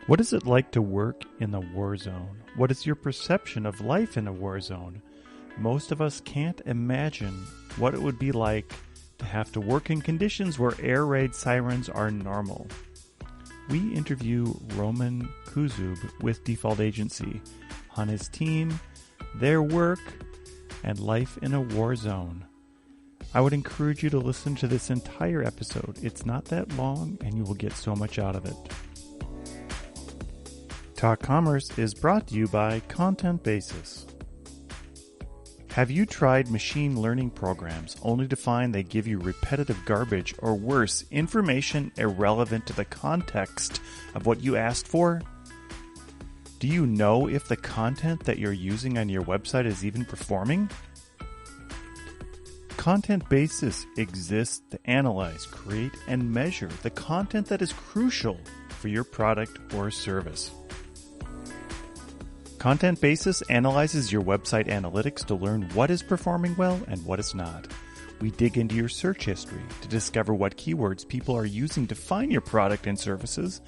What is it like to work in a war zone? What is your perception of life in a war zone? Most of us can't imagine what it would be like to have to work in conditions where air raid sirens are normal. We interview Roman Kuzub with Default Agency on his team, their work, and life in a war zone. I would encourage you to listen to this entire episode. It's not that long, and you will get so much out of it. Talk Commerce is brought to you by Content Basis. Have you tried machine learning programs only to find they give you repetitive garbage or worse, information irrelevant to the context of what you asked for? Do you know if the content that you're using on your website is even performing? Content Basis exists to analyze, create, and measure the content that is crucial for your product or service. Content Basis analyzes your website analytics to learn what is performing well and what is not. We dig into your search history to discover what keywords people are using to find your product and services,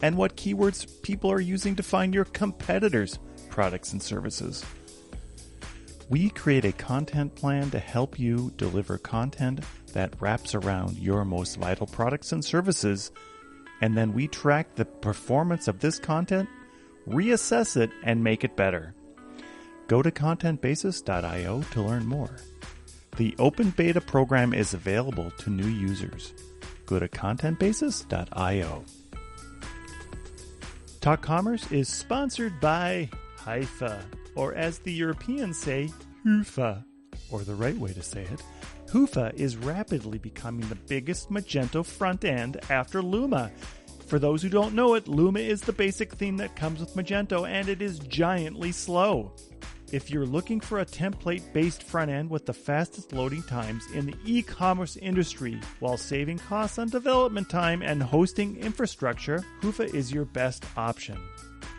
and what keywords people are using to find your competitors' products and services. We create a content plan to help you deliver content that wraps around your most vital products and services, and then we track the performance of this content, reassess it, and make it better. Go to contentbasis.io to learn more. The open beta program is available to new users. Go to contentbasis.io. Talk Commerce is sponsored by Haifa, or as the Europeans say, Hoofa, or the right way to say it. Hoofa is rapidly becoming the biggest Magento front end after Luma. For those who don't know it, Luma is the basic theme that comes with Magento, and it is giantly slow. If you're looking for a template-based front end with the fastest loading times in the e-commerce industry while saving costs on development time and hosting infrastructure, Hoofa is your best option.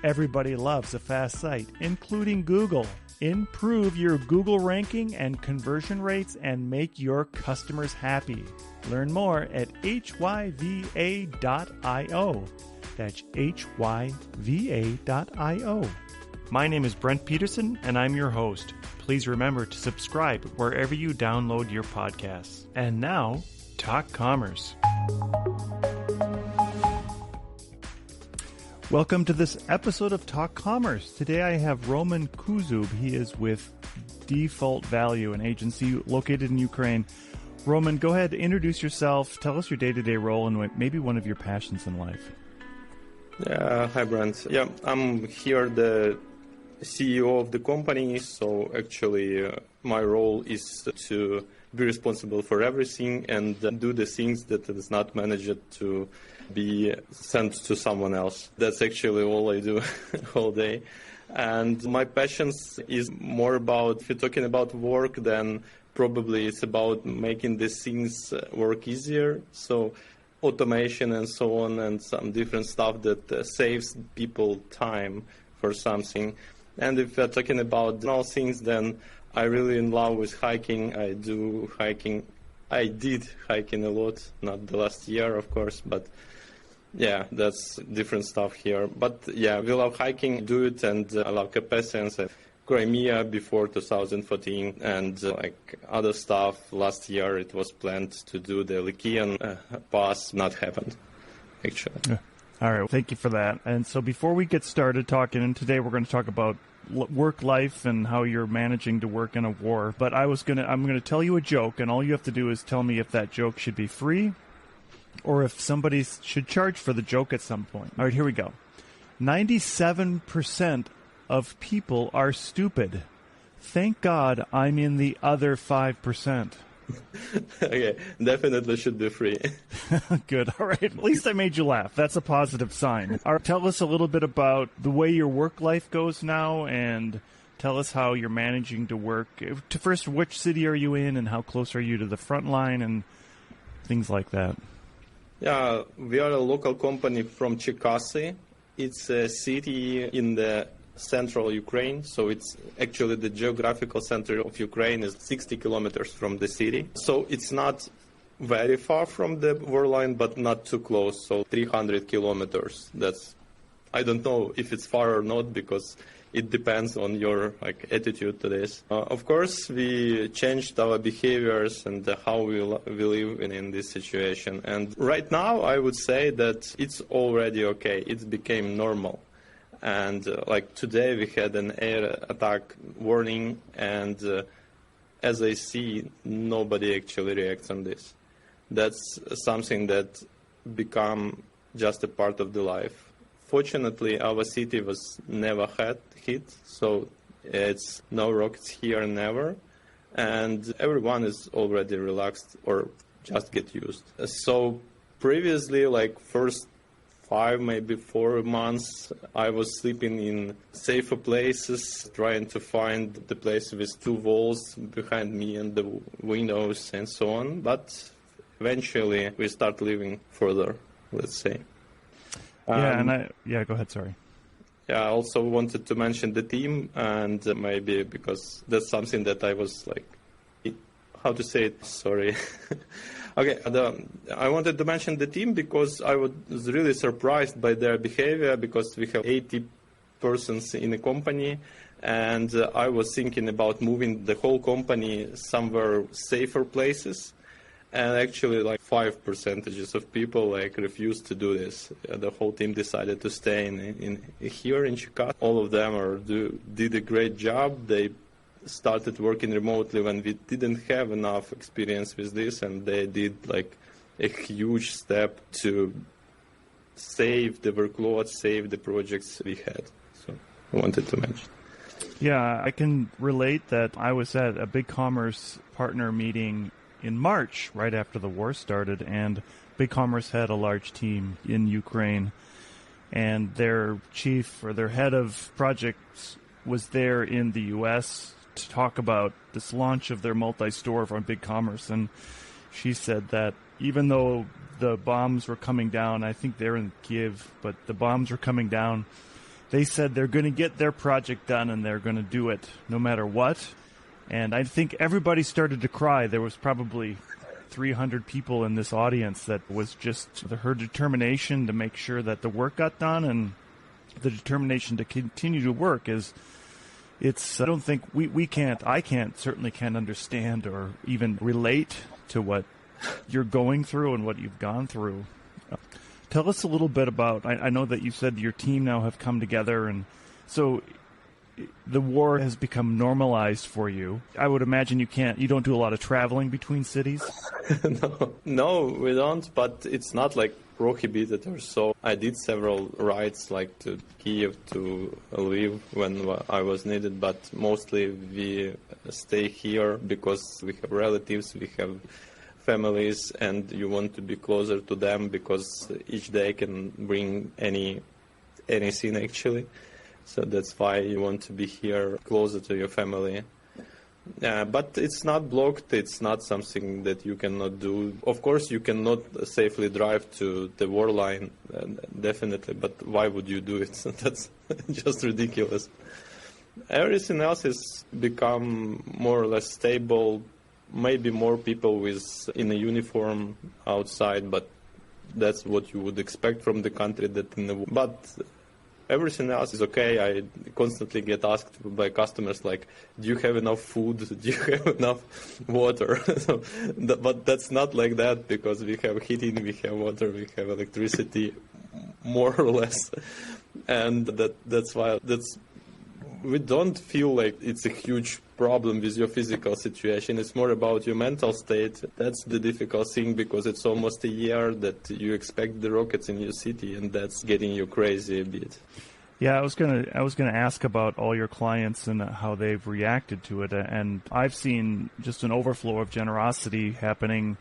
Everybody loves a fast site, including Google. Improve your Google ranking and conversion rates and make your customers happy. Learn more at hyva.io. That's hyva.io. My name is Brent Peterson, and I'm your host. Please remember to subscribe wherever you download your podcasts. And now, Talk Commerce. Welcome to this episode of Talk Commerce. Today I have Roman Kuzub. He is with Default Value, an agency located in Ukraine. Roman, go ahead, introduce yourself, tell us your day-to-day role, and maybe one of your passions in life. Hi, Brent. I'm here the CEO of the company, so actually my role is to be responsible for everything and do the things that is not managed to be sent to someone else. That's actually all I do all day. And my passions is more about, if you're talking about work, then probably it's about making these things work easier. So automation and so on, and some different stuff that saves people time for something. And if you're talking about all things, then I really in love with hiking. I do hiking. I did hiking a lot, not the last year, of course, but yeah, that's different stuff here. But yeah, we love hiking, do it, and I love Carpathians, Crimea before 2014, and like other stuff. Last year it was planned to do the Lycian pass, not happened, actually. Yeah. All right, well, thank you for that. And so before we get started talking, and today we're going to talk about work life and how you're managing to work in a war. But I'm going to tell you a joke, and all you have to do is tell me if that joke should be free or if somebody should charge for the joke at some point. All right, here we go. 97% of people are stupid. Thank God I'm in the other 5%. Okay, definitely should be free. Good. All right. At least I made you laugh. That's a positive sign. All right, tell us a little bit about the way your work life goes now, and tell us how you're managing to work. First, which city are you in, and how close are you to the front line, and things like that? Yeah, we are a local company from Cherkasy. It's a city in the central Ukraine, so it's actually the geographical center of Ukraine is 60 kilometers from the city. So it's not very far from the war line, but not too close, so 300 kilometers. That's I don't know if it's far or not because it depends on your attitude to this. Of course, we changed our behaviors and how we live in this situation. And right now, I would say that it's already okay. It became normal. And today, we had an air attack warning, and as I see, nobody actually reacts on this. That's something that become just a part of the life. Fortunately, our city was never hit, so it's no rockets here, never. And everyone is already relaxed or just get used. So previously, first 5, maybe 4 months, I was sleeping in safer places, trying to find the place with 2 walls behind me and the windows and so on. But eventually, we start living further, let's say. Go ahead, sorry. Yeah, I also wanted to mention the team, and maybe because that's something that I was how to say it? Sorry. Okay, I wanted to mention the team because I was really surprised by their behavior because we have 80 persons in the company, and I was thinking about moving the whole company somewhere safer places. And actually, 5% of people refused to do this. The whole team decided to stay in here in Chicago. All of them did a great job. They started working remotely when we didn't have enough experience with this, and they did a huge step to save the workload, save the projects we had. So I wanted to mention. Yeah, I can relate that. I was at a BigCommerce partner meeting in March, right after the war started, and BigCommerce had a large team in Ukraine, and their chief or their head of projects was there in the U.S. to talk about this launch of their multi-store on BigCommerce, and she said that even though the bombs were coming down, I think they're in Kiev, but the bombs were coming down, they said they're going to get their project done and they're going to do it no matter what. And I think everybody started to cry. There was probably 300 people in this audience that was just her determination to make sure that the work got done, and the determination to continue to work I don't think I certainly can't understand or even relate to what you're going through and what you've gone through. Tell us a little bit about, I know that you said your team now have come together, and so the war has become normalized for you. I would imagine you don't do a lot of traveling between cities? No, we don't, but it's not prohibited or so. I did several rides to Kiev, to Lviv when I was needed, but mostly we stay here because we have relatives, we have families, and you want to be closer to them because each day can bring anything actually. So that's why you want to be here closer to your family. But it's not blocked. It's not something that you cannot do. Of course, you cannot safely drive to the war line, definitely. But why would you do it? That's just ridiculous. Everything else has become more or less stable. Maybe more people in a uniform outside, but that's what you would expect from the country that in the war. But everything else is okay. I constantly get asked by customers do you have enough food? Do you have enough water? But that's not like that because we have heating, we have water, we have electricity, more or less. And that's why we don't feel like it's a huge problem with your physical situation. It's more about your mental state. That's the difficult thing because it's almost a year that you expect the rockets in your city, and that's getting you crazy a bit. Yeah, I was gonna ask about all your clients and how they've reacted to it, and I've seen just an overflow of generosity happening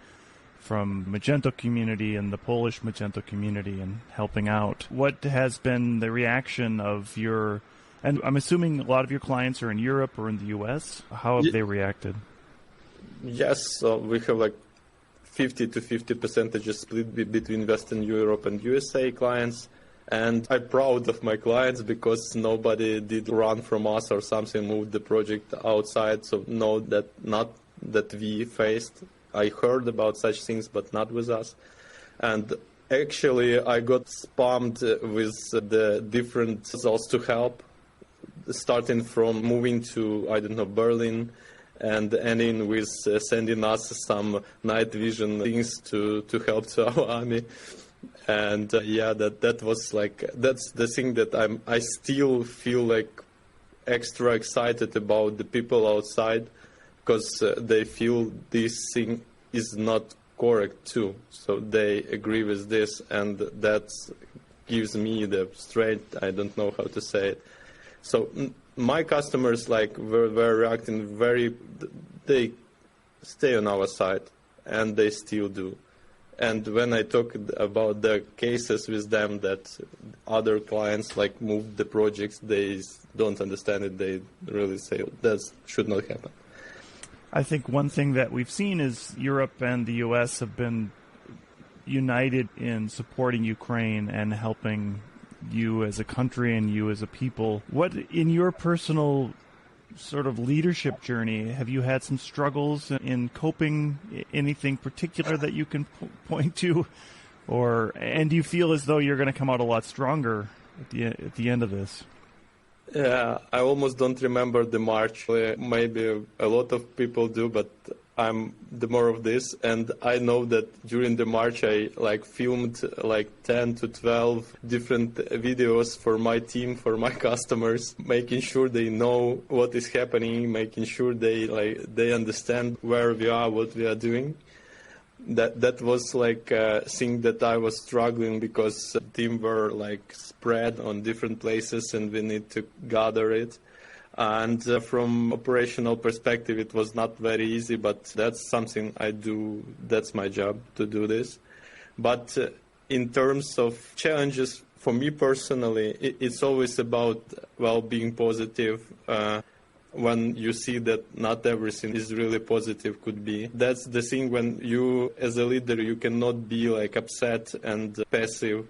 from Magento community and the Polish Magento community and helping out. What has been the reaction of your? And I'm assuming a lot of your clients are in Europe or in the U.S. How have they reacted? Yes, we have 50 to 50% split between Western Europe and USA clients. And I'm proud of my clients because nobody did run from us or something, moved the project outside. So no, not that we faced. I heard about such things, but not with us. And Actually, I got spammed with the different results to help, starting from moving to, Berlin, and ending with sending us some night vision things to help to our army. And that was like, that's the thing that I still feel like extra excited about the people outside, because they feel this thing is not correct too. So they agree with this, and that gives me the strength. I don't know how to say it. So my customers were reacting they stay on our side, and they still do. And when I talk about the cases with them that other clients moved the projects, they don't understand it. They really say that should not happen. I think one thing that we've seen is Europe and the U.S. have been united in supporting Ukraine and helping you as a country and you as a people. What, in your personal sort of leadership journey, have you had some struggles in coping? Anything particular that you can point to? And do you feel as though you're going to come out a lot stronger at the end of this? Yeah, I almost don't remember the march. Maybe a lot of people do, but I'm the more of this. And I know that during the march, I filmed 10 to 12 different videos for my team, for my customers, making sure they know what is happening, making sure they understand where we are, what we are doing. That was a thing that I was struggling, because the team were spread on different places and we need to gather it. And from operational perspective, it was not very easy, but that's something I do. That's my job to do this. But in terms of challenges, for me personally, it's always about, being positive. When you see that not everything is really positive could be. That's the thing when you, as a leader, you cannot be upset and passive.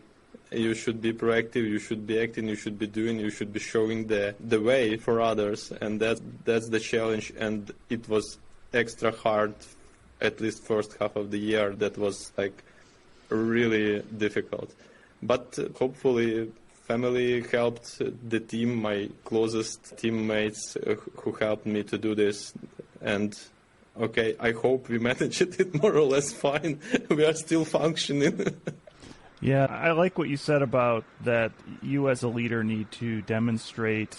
You should be proactive, you should be acting, you should be doing, you should be showing the way for others. And that's the challenge. And it was extra hard, at least first half of the year. That was really difficult. But hopefully family helped the team, my closest teammates who helped me to do this. And I hope we managed it more or less fine. We are still functioning. Yeah, I like what you said about that you as a leader need to demonstrate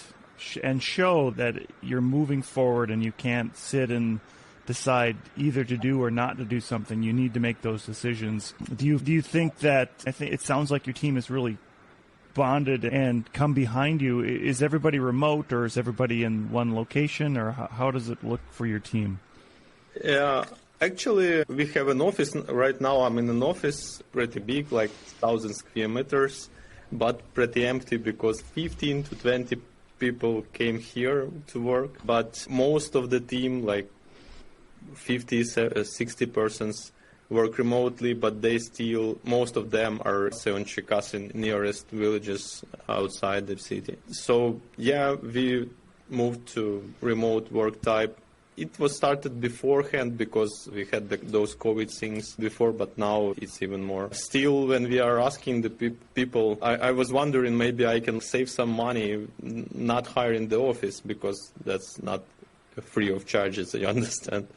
and show that you're moving forward and you can't sit and decide either to do or not to do something. You need to make those decisions. Do you think that, I think it sounds like your team is really bonded and come behind you. Is everybody remote, or is everybody in one location, or how does it look for your team? Yeah, actually, we have an office right now. I'm in an office pretty big, 1,000 square meters, but pretty empty because 15 to 20 people came here to work. But most of the team, 50, 60 persons, work remotely, but most of them are in Cherkasy, nearest villages outside the city. So, we moved to remote work type. It was started beforehand because we had those COVID things before, but now it's even more. Still, when we are asking the people, I was wondering maybe I can save some money not hiring the office, because that's not free of charges, you understand.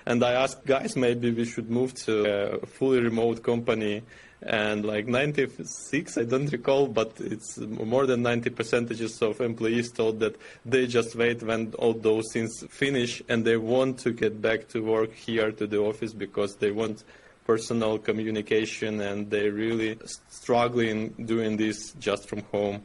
And I asked guys, maybe we should move to a fully remote company. And 96, I don't recall, but it's more than 90% of employees told that they just wait when all those things finish and they want to get back to work here to the office because they want personal communication and they're really struggling doing this just from home.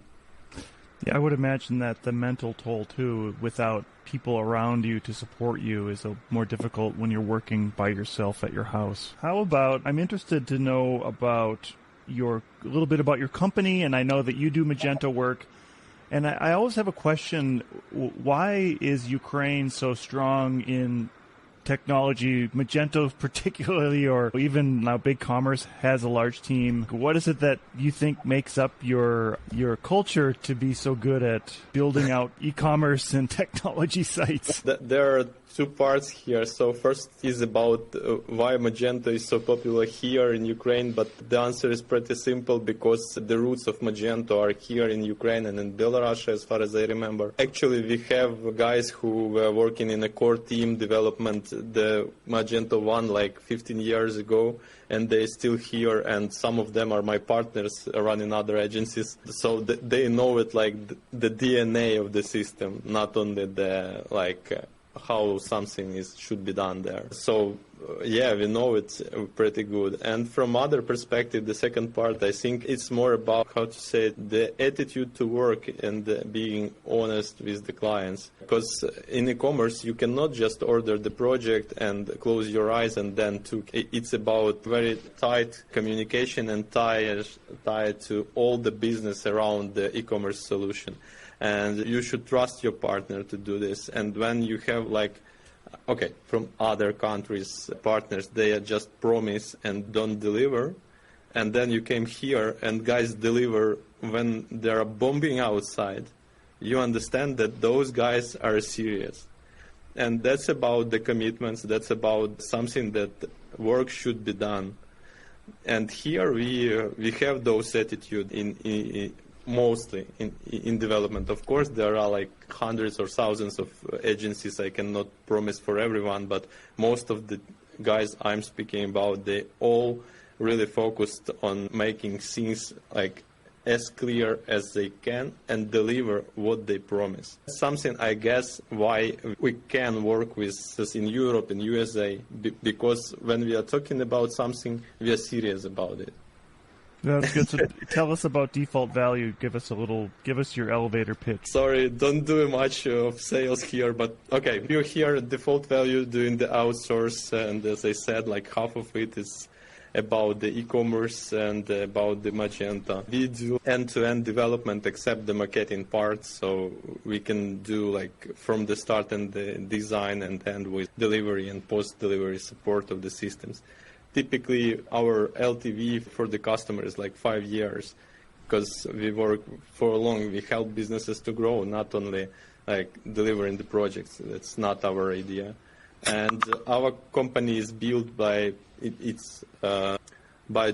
Yeah, I would imagine that the mental toll, too, without people around you to support you is more difficult when you're working by yourself at your house. How about, I'm interested to know about a little bit about your company, and I know that you do Magento work. And I always have a question, why is Ukraine so strong in technology, Magento particularly, or even now BigCommerce has a large team? What is it that you think makes up your culture to be so good at building out e-commerce and technology sites? There are two parts here. So first is about why Magento is so popular here in Ukraine, but the answer is pretty simple because the roots of Magento are here in Ukraine and in Belarus, as far as I remember. Actually, we have guys who were working in a core team development, the Magento 1, like 15 years ago, and they're still here, and some of them are my partners running other agencies. So they know it like the DNA of the system, not only the how something should be done there. So yeah, we know it's pretty good. And from other perspective, the second part, I think it's more about, how to say it, the attitude to work and being honest with the clients. Because in e-commerce, you cannot just order the project and close your eyes and then it's about very tight communication and tie to all the business around the e-commerce solution. And you should trust your partner to do this. And when you have from other countries, partners, they just promise and don't deliver. And then you came here and guys deliver when there are bombing outside. You understand that those guys are serious. And that's about the commitments. That's about something that work should be done. And here we have those attitude mostly in development. Of course, there are hundreds or thousands of agencies. I cannot promise for everyone, but most of the guys I'm speaking about, they all really focused on making things as clear as they can and deliver what they promise. Something, I guess, why we can work with this in Europe and USA, because when we are talking about something, we are serious about it. That's good. So tell us about default value. Give us your elevator pitch. Sorry, don't do much of sales here, but okay, you hear default value doing the outsource, and as I said, half of it is about the e-commerce and about the Magento. We do end-to-end development except the marketing part, so we can do from the start and the design and end with delivery and post-delivery support of the systems. Typically, our LTV for the customer is 5 years, because we work for long. We help businesses to grow, not only delivering the projects. That's not our idea. And our company is built by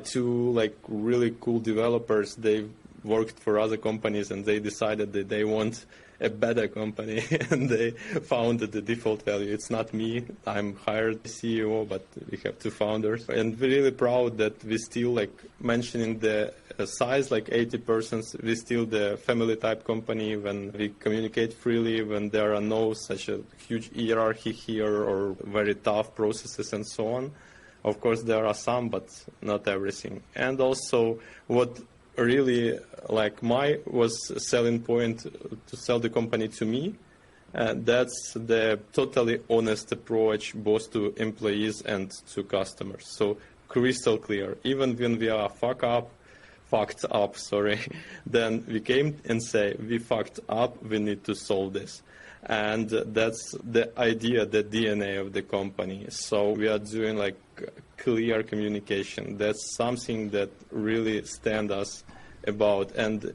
two really cool developers. They worked for other companies and they decided that they want a better company and they founded the default value. It's not me. I'm hired CEO, but we have two founders. And we're really proud that we still mentioning the size, 80 persons, we still the family type company when we communicate freely, when there are no such a huge hierarchy here or very tough processes and so on. Of course, there are some, but not everything. And also what really was selling point to sell the company to me. That's the totally honest approach both to employees and to customers. So crystal clear. Even when we are fucked up, then we came and say, we fucked up, we need to solve this. And that's the idea, the DNA of the company. So we are doing clear communication. That's something that really stands us about, and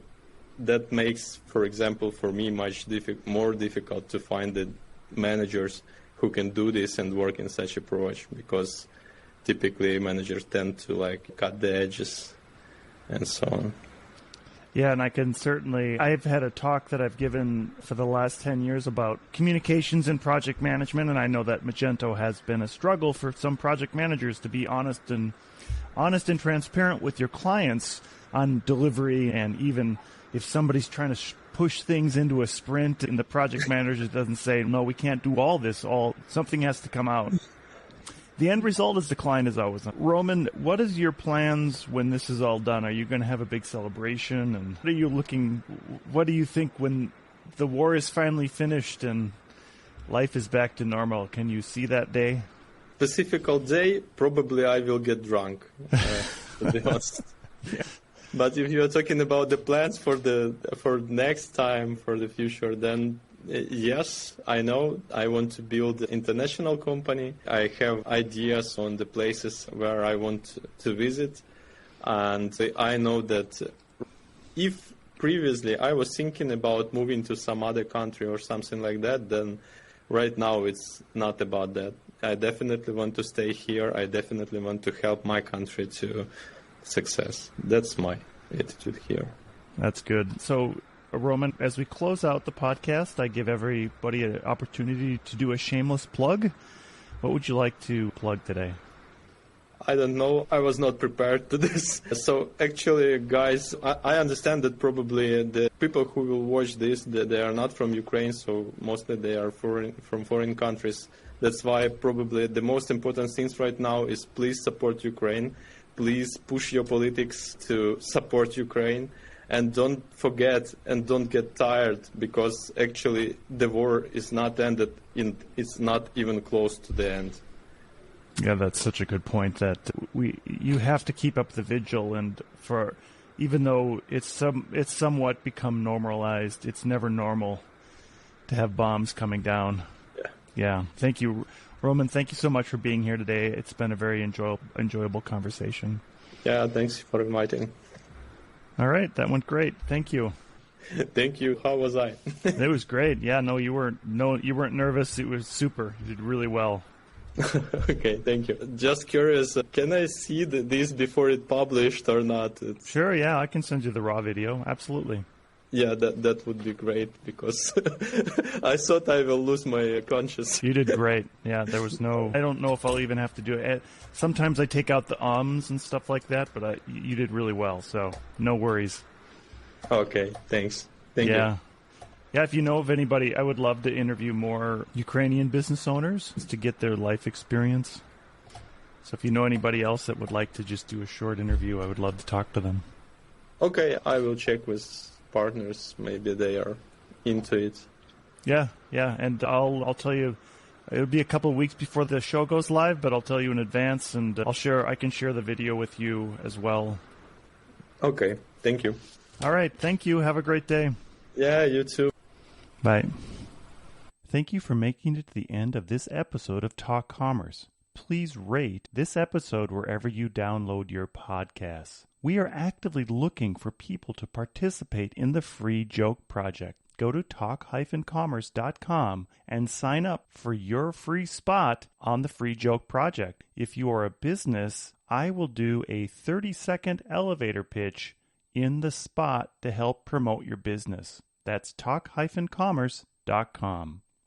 that makes, for example, for me much more difficult to find the managers who can do this and work in such approach, because typically managers tend to cut the edges and so on. Yeah, and I've had a talk that I've given for the last 10 years about communications and project management, and I know that Magento has been a struggle for some project managers to be honest and transparent with your clients on delivery, and even if somebody's trying to push things into a sprint and the project manager doesn't say, no, we can't do all this, something has to come out. The end result is the client is always. Roman, what is your plans when this is all done? Are you going to have a big celebration? And what do you think when the war is finally finished and life is back to normal? Can you see that day? Specific day, probably I will get drunk, to be honest. Yeah. But if you're talking about the plans for next time, for the future, then yes, I know I want to build an international company. I have ideas on the places where I want to visit. And I know that if previously I was thinking about moving to some other country or something like that, then right now it's not about that. I definitely want to stay here. I definitely want to help my country to success. That's my attitude here. That's good. So, Roman, as we close out the podcast, I give everybody an opportunity to do a shameless plug. What would you like to plug today? I don't know. I was not prepared to this. So actually, guys, I understand that probably the people who will watch this, they are not from Ukraine, so mostly they are from foreign countries. That's why probably the most important things right now is please support Ukraine. Please push your politics to support Ukraine. And don't forget and don't get tired, because actually the war is not ended. It's not even close to the end. Yeah, that's such a good point, that you have to keep up the vigil, and even though it's somewhat become normalized, it's never normal to have bombs coming down. Yeah. Thank you, Roman. Thank you so much for being here today. It's been a very enjoyable conversation. Yeah, thanks for inviting. All right, that went great. Thank you. Thank you. How was I? It was great. Yeah, you weren't nervous. It was super. You did really well. Okay, thank you. Just curious, can I see this before it published or not? Sure, yeah, I can send you the raw video. Absolutely. Yeah, that would be great, because I thought I will lose my conscience. You did great. Yeah, there was I don't know if I'll even have to do it. Sometimes I take out the ums and stuff like that, but you did really well, so no worries. Okay, thanks. Thank you. Yeah, if you know of anybody, I would love to interview more Ukrainian business owners to get their life experience. So if you know anybody else that would like to just do a short interview, I would love to talk to them. Okay, I will check with partners. Maybe they are into it. Yeah, and I'll tell you, it'll be a couple of weeks before the show goes live, but I'll tell you in advance, and I can share the video with you as well. Okay, thank you. All right, thank you. Have a great day. Yeah, you too. Bye. Thank you for making it to the end of this episode of Talk Commerce. Please rate this episode wherever you download your podcasts. We are actively looking for people to participate in the Free Joke Project. Go to talk-commerce.com and sign up for your free spot on the Free Joke Project. If you are a business, I will do a 30-second elevator pitch in the spot to help promote your business. That's talk-commerce.com.